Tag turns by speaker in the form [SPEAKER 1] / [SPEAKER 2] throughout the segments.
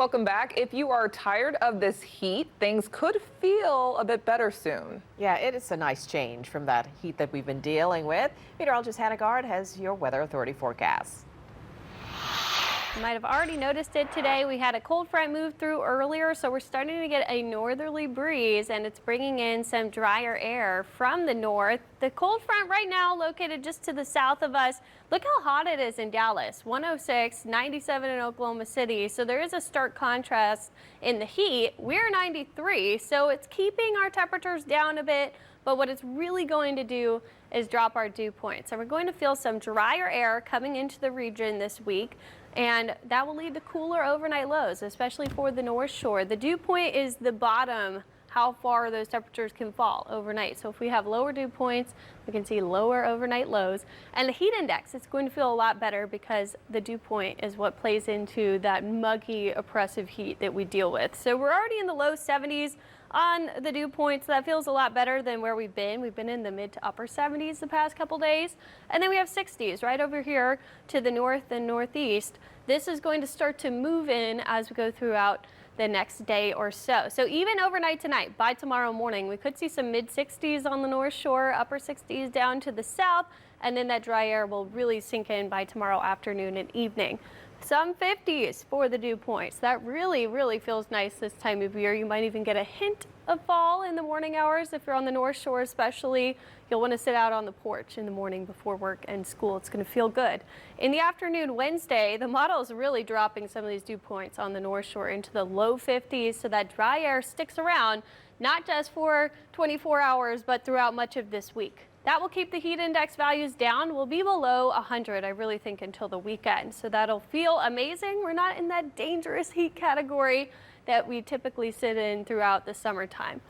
[SPEAKER 1] Welcome back. If you are tired of this heat, things could feel a bit better soon.
[SPEAKER 2] Yeah, it is a nice change from that heat that we've been dealing with. Meteorologist Gard has your weather authority forecast.
[SPEAKER 3] You might have already noticed it today. We had a cold front move through earlier, so we're starting to get a northerly breeze, and it's bringing in some drier air from the north. The cold front right now located just to the south of us. Look how hot it is in Dallas, 106, 97 in Oklahoma City. So there is a stark contrast in the heat. We're 93, so it's keeping our temperatures down a bit. But what it's really going to do is drop our dew points. So we're going to feel some drier air coming into the region this week, and that will lead to cooler overnight lows, especially for the North Shore. The dew point is the bottom, how far those temperatures can fall overnight. So if we have lower dew points, we can see lower overnight lows. And the heat index is going to feel a lot better because the dew point is what plays into that muggy, oppressive heat that we deal with. So we're already in the low 70s on the dew points. That feels a lot better than where we've been. We've been in the mid to upper 70s the past couple days. And then we have 60s right over here to the north and northeast. This is going to start to move in as we go throughout the next day or so. So even overnight tonight, by tomorrow morning, we could see some mid 60s on the North Shore, upper 60s down to the south, and then that dry air will really sink in by tomorrow afternoon and evening. Some 50s for the dew points. That really feels nice this time of year. You might even get a hint of fall in the morning hours if you're on the North Shore especially. You'll want to sit out on the porch in the morning before work and school. It's going to feel good. In the afternoon Wednesday, the model is really dropping some of these dew points on the North Shore into the low 50s, so that dry air sticks around not just for 24 hours but throughout much of this week. That will keep the heat index values down. We'll be below 100, I really think, until the weekend. So that'll feel amazing. We're not in that dangerous heat category that we typically sit in throughout the summertime.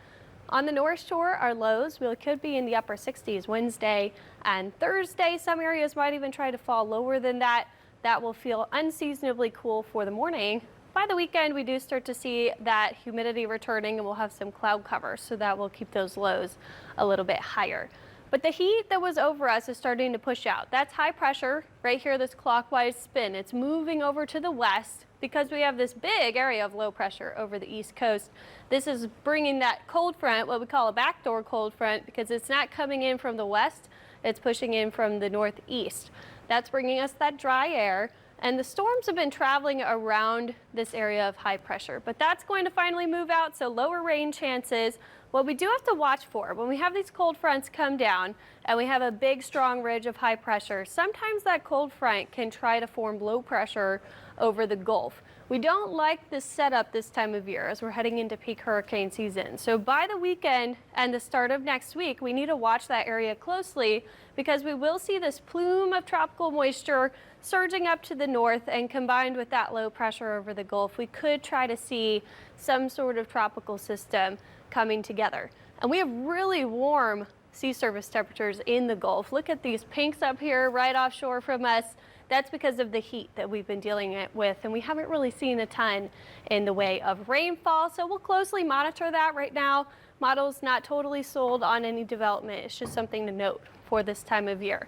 [SPEAKER 3] On the North Shore, our lows could be in the upper 60s Wednesday and Thursday. Some areas might even try to fall lower than that. That will feel unseasonably cool for the morning. By the weekend, we do start to see that humidity returning, and we'll have some cloud cover, so that will keep those lows a little bit higher. But the heat that was over us is starting to push out. That's high pressure right here, this clockwise spin. It's moving over to the west because we have this big area of low pressure over the east coast. This is bringing that cold front, what we call a backdoor cold front, because it's not coming in from the west, it's pushing in from the northeast. That's bringing us that dry air. And the storms have been traveling around this area of high pressure, but that's going to finally move out, so lower rain chances. What we do have to watch for when we have these cold fronts come down and we have a big strong ridge of high pressure, sometimes that cold front can try to form low pressure over the Gulf. We don't like this setup this time of year as we're heading into peak hurricane season. So by the weekend and the start of next week, we need to watch that area closely because we will see this plume of tropical moisture surging up to the north, and combined with that low pressure over the Gulf, we could try to see some sort of tropical system coming together. And we have really warm sea surface temperatures in the Gulf. Look at these pinks up here right offshore from us. That's because of the heat that we've been dealing with, and we haven't really seen a ton in the way of rainfall, so we'll closely monitor that right now. Models not totally sold on any development. It's just something to note for this time of year.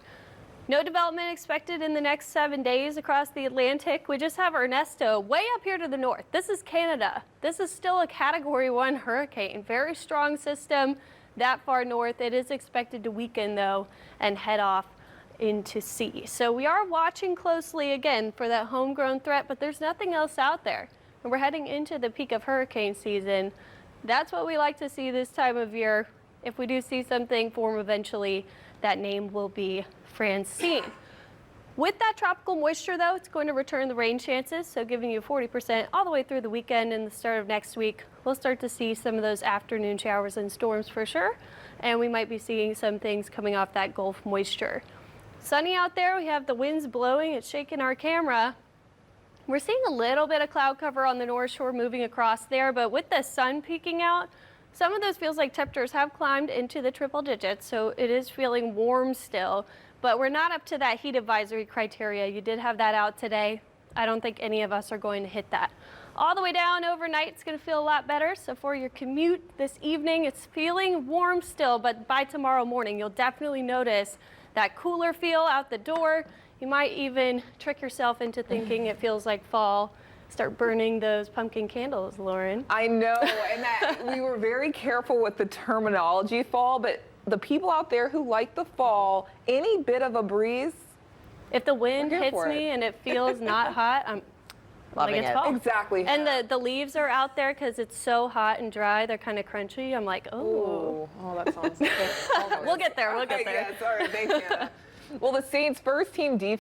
[SPEAKER 3] No development expected in the next 7 days across the Atlantic. We just have Ernesto way up here to the north. This is Canada. This is still a Category 1 hurricane. Very strong system that far north. It is expected to weaken, though, and head off into sea. So we are watching closely again for that homegrown threat, but there's nothing else out there. And we're heading into the peak of hurricane season. That's what we like to see this time of year. If we do see something form eventually, that name will be Francine. With that tropical moisture, though, it's going to return the rain chances, so giving you 40% all the way through the weekend and the start of next week. We'll start to see some of those afternoon showers and storms for sure, and we might be seeing some things coming off that Gulf moisture. Sunny out there, we have the winds blowing, it's shaking our camera. We're seeing a little bit of cloud cover on the North Shore moving across there, but with the sun peeking out, some of those feels like temperatures have climbed into the triple digits, so it is feeling warm still, but we're not up to that heat advisory criteria. You did have that out today. I don't think any of us are going to hit that. All the way down overnight, it's going to feel a lot better. So for your commute this evening, it's feeling warm still, but by tomorrow morning, you'll definitely notice that cooler feel out the door. You might even trick yourself into thinking it feels like fall start burning those pumpkin candles, Lauren.
[SPEAKER 1] I know, and that we were very careful with the terminology fall, but the people out there who like the fall, any bit of a breeze,
[SPEAKER 3] If the wind
[SPEAKER 1] We're here
[SPEAKER 3] hits
[SPEAKER 1] for
[SPEAKER 3] me
[SPEAKER 1] it.
[SPEAKER 3] and it feels not hot, I'm
[SPEAKER 2] Loving
[SPEAKER 3] like it's
[SPEAKER 2] it.
[SPEAKER 3] fall.
[SPEAKER 1] exactly.
[SPEAKER 3] And the leaves are out there because it's so hot and dry. They're kind of crunchy. I'm like, oh.
[SPEAKER 1] Oh, that sounds good.
[SPEAKER 3] We'll get there. We'll get there.
[SPEAKER 1] Yeah, sorry, thank you. Well, the Saints' first team defense